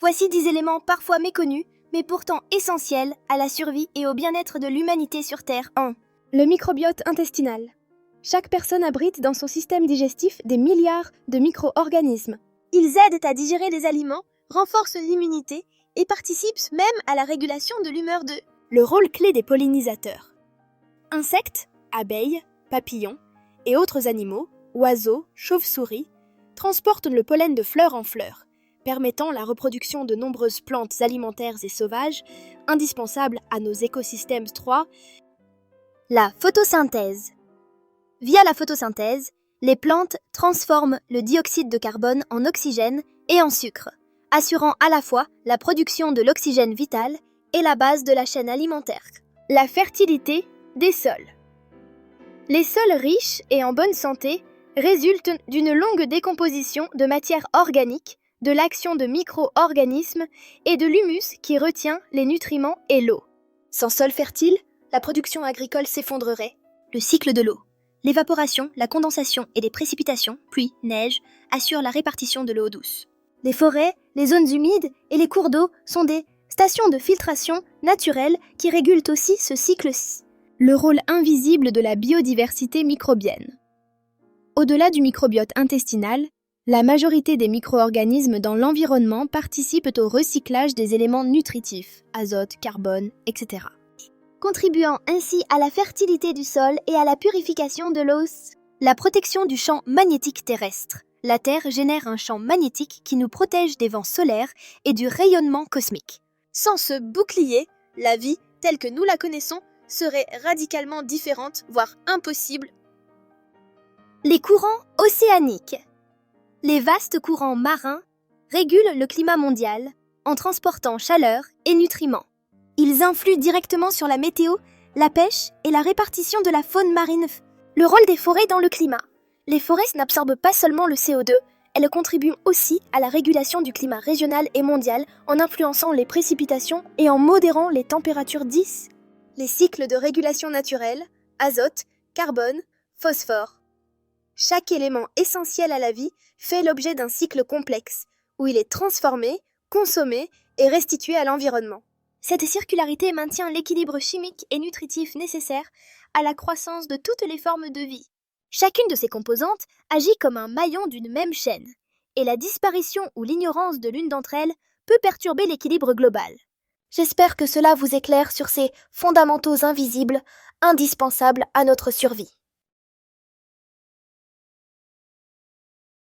Voici 10 éléments parfois méconnus, mais pourtant essentiels à la survie et au bien-être de l'humanité sur Terre. 1. Le microbiote intestinal. Chaque personne abrite dans son système digestif des milliards de micro-organismes. Ils aident à digérer les aliments, renforcent l'immunité et participent même à la régulation de l'humeur de... Le rôle clé des pollinisateurs. Insectes, abeilles, papillons et autres animaux, oiseaux, chauves-souris, transportent le pollen de fleur en fleur, permettant la reproduction de nombreuses plantes alimentaires et sauvages, indispensables à nos écosystèmes 3. La photosynthèse. Via la photosynthèse, les plantes transforment le dioxyde de carbone en oxygène et en sucre, assurant à la fois la production de l'oxygène vital et la base de la chaîne alimentaire. La fertilité des sols. Les sols riches et en bonne santé résultent d'une longue décomposition de matière organique, de l'action de micro-organismes et de l'humus qui retient les nutriments et l'eau. Sans sol fertile, la production agricole s'effondrerait. Le cycle de l'eau. L'évaporation, la condensation et les précipitations, pluie, neige, assurent la répartition de l'eau douce. Les forêts, les zones humides et les cours d'eau sont des stations de filtration naturelles qui régulent aussi ce cycle-ci. Le rôle invisible de la biodiversité microbienne. Au-delà du microbiote intestinal, la majorité des micro-organismes dans l'environnement participent au recyclage des éléments nutritifs, azote, carbone, etc., contribuant ainsi à la fertilité du sol et à la purification de l'eau. La protection du champ magnétique terrestre. La Terre génère un champ magnétique qui nous protège des vents solaires et du rayonnement cosmique. Sans ce bouclier, la vie, telle que nous la connaissons, serait radicalement différente, voire impossible. Les courants océaniques. Les vastes courants marins régulent le climat mondial en transportant chaleur et nutriments. Ils influent directement sur la météo, la pêche et la répartition de la faune marine. Le rôle des forêts dans le climat. Les forêts n'absorbent pas seulement le CO2, elles contribuent aussi à la régulation du climat régional et mondial en influençant les précipitations et en modérant les températures 10. Les cycles de régulation naturelle, azote, carbone, phosphore. Chaque élément essentiel à la vie fait l'objet d'un cycle complexe, où il est transformé, consommé et restitué à l'environnement. Cette circularité maintient l'équilibre chimique et nutritif nécessaire à la croissance de toutes les formes de vie. Chacune de ces composantes agit comme un maillon d'une même chaîne, et la disparition ou l'ignorance de l'une d'entre elles peut perturber l'équilibre global. J'espère que cela vous éclaire sur ces fondamentaux invisibles, indispensables à notre survie.